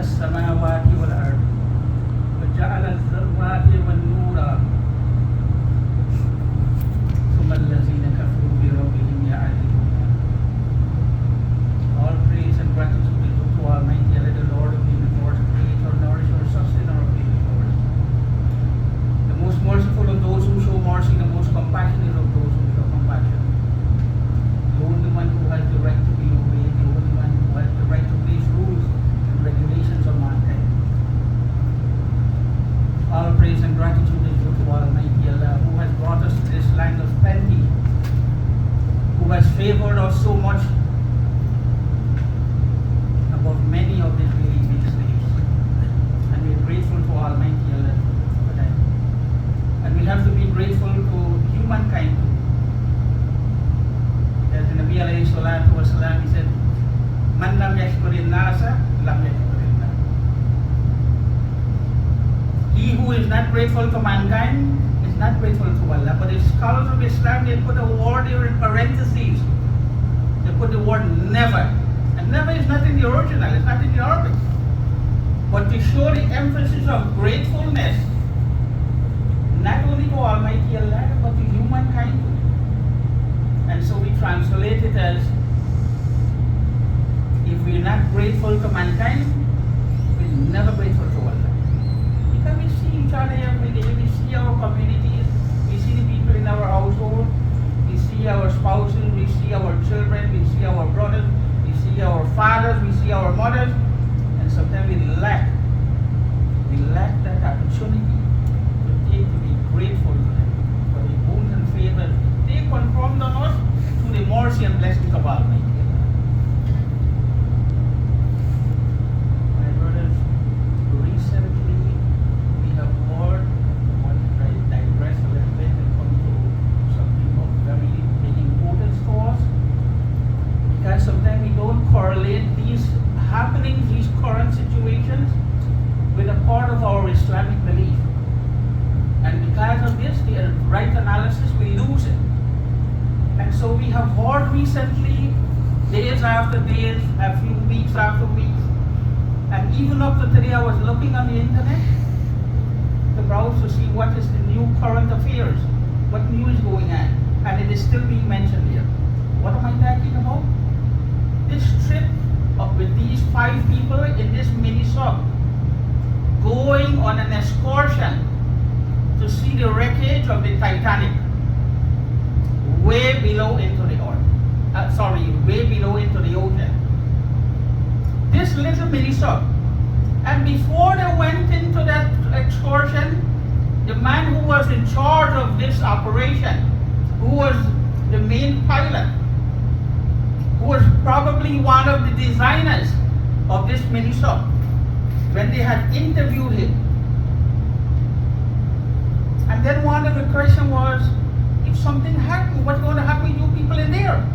السماوات والأرض وجعل الظلمات والنور ثم الذين كفروا بربهم يعدلون. All praise and gratitude be due to Almighty Allah, the Lord of the universe, creator, nourisher, sustainer of the universe. The most merciful of those who show mercy, the most compassionate of those who show compassion. The only one who has the right to be obeyed, the only one who has the right to place rules and regulations on mankind. All praise and gratitude is due to Almighty Allah, who has brought us to this land of plenty, who has favored us so much above many of his believing slaves. And we are grateful to Almighty Allah for that. And we have to be grateful to humankind too. As the Nabi alayhi salatu wasalam, he said, Man lam yashkurin nasa, lam yashkurin Allah. He who is not grateful to mankind is not grateful to Allah. But the scholars of Islam, they put a word here in parentheses. They put the word never. And never is not in the original, it's not in the Arabic. But to show the emphasis of gratefulness, not only to Almighty Allah, but to humankind. And so we translate it as, if we're not grateful to mankind, we're never grateful to Allah. Because we see each other every day, we see our communities, we see the people in our household, we see our spouses, we see our children, we see our brothers, we see our fathers, we see our mothers, and sometimes we lack that opportunity to be grateful to them for the boons and favors they confirmed on us through the mercy and blessings of Almighty. My brothers, recently we have heard, want to digress a little bit and come to something of very big importance to us, because sometimes we don't correlate these happenings, these current situations, with a part of our Islamic belief. And because of this, the right analysis, we lose it. And so we have heard recently, days after days, a few weeks after weeks, and even up to today, I was looking on the internet to browse to see what is the new current affairs, what new is going on, and it is still being mentioned here. What am I talking about? This trip with these 5 people in this mini sub, going on an excursion to see the wreckage of the Titanic way below into the way below into the ocean. This little mini sub. And before they went into that excursion, the man who was in charge of this operation, who was the main pilot, who was probably one of the designers of this mini sub, when they had interviewed him. And then one of the questions was, if something happened, what's going to happen to you people in there?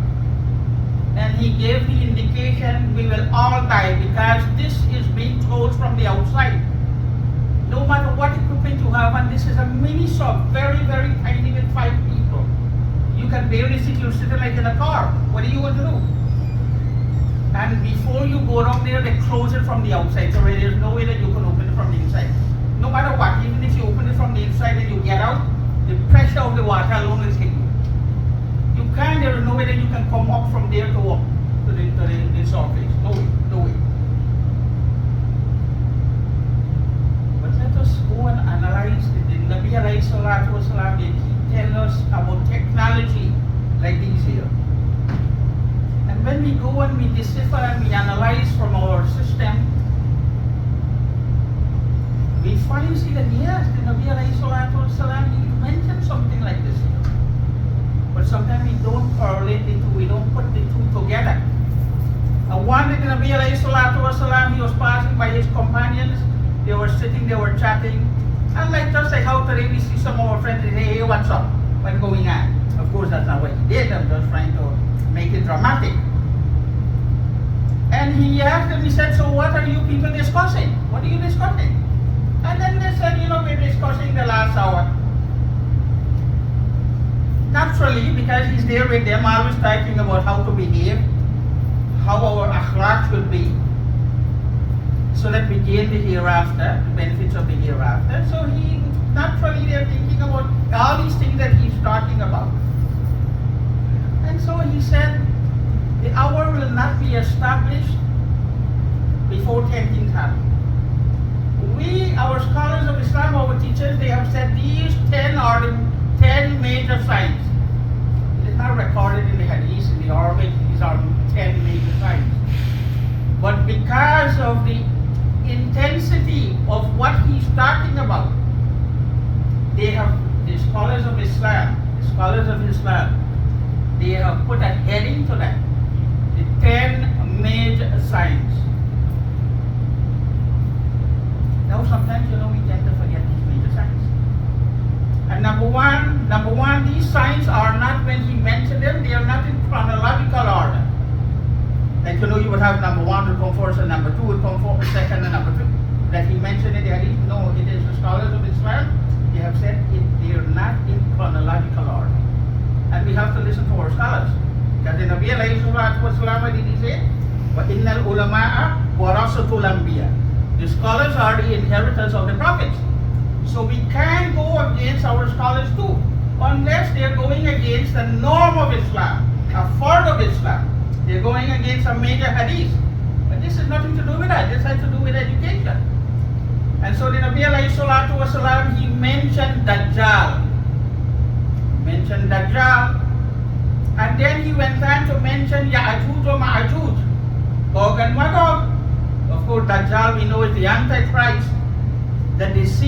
And he gave the indication, we will all die, because this is being closed from the outside. No matter what equipment you have, and this is a mini sub, very, very tiny with 5 people. You can barely sit, you're sitting like in a car. What are you going to do? And before you go down there, they close it from the outside, so there's no way that you can open it from the inside. No matter what, even if you open it from the inside and you get out, the pressure of the water alone will kill you. You can't, there is no way that you can come up from there to up to the surface. No way, no way. But let us go and analyze the Nabi alayhi salatu wasalam, they keep telling us about technology like these here. And when we go and we decipher and we analyze from our system, we finally see that yes, the Nabi alayhi salatu wasalam, he mentioned something like this. But sometimes we don't correlate the two, we don't put the two together. And one day the Nabi alayhi salatu wasalam, he was passing by his companions, they were sitting, they were chatting, and just like how today we see some of our friends say, hey, what's up? What's going on? Of course that's not what he did, I'm just trying to make it dramatic. And he asked them, he said, so what are you people discussing? What are you discussing? And then they said, we're discussing the last hour. Naturally, because he's there with them, always talking about how to behave, how our akhlaq should be. so that we gain the hereafter, the benefits of the hereafter. So he naturally they're thinking about all these things that he's talking about. And so he said, the hour will not be established before 10 things happen. We, our scholars of Islam, our teachers, they have said these 10 are the 10 major signs. It is not recorded in the hadith, in the Arabic, these are 10 major signs. But because of the intensity of what he's talking about, they have, the scholars of Islam, they have put a heading to that. The 10 major signs. Now sometimes, we tend to forget these major signs. And number one, these signs are not, when he mentioned them, they are not in chronological order. Like, you would have number one would come first, and number two would come second, and number three. That he mentioned in the hadith, no, it is the scholars of Islam, they have said they are not in chronological order. And we have to listen to our scholars. Because the Nabi alayhi salatu wasalam, did he say, وَإِنَّ الْعُلَمَاءَ وَرَثَةُ الْأَنْبِيَاءِ. The scholars are the inheritors of the prophets. So we can't go against our scholars too, unless they're going against the norm of Islam, a fard of Islam. They're going against a major hadith. But this has nothing to do with that. This has to do with education. And so the Nabi alayhi salatu wasalam, he mentioned Dajjal. And then he went on to mention Ya'juj or Ma'juj, Gog and Magog. Of course, Dajjal we know is the Antichrist, the deceiver.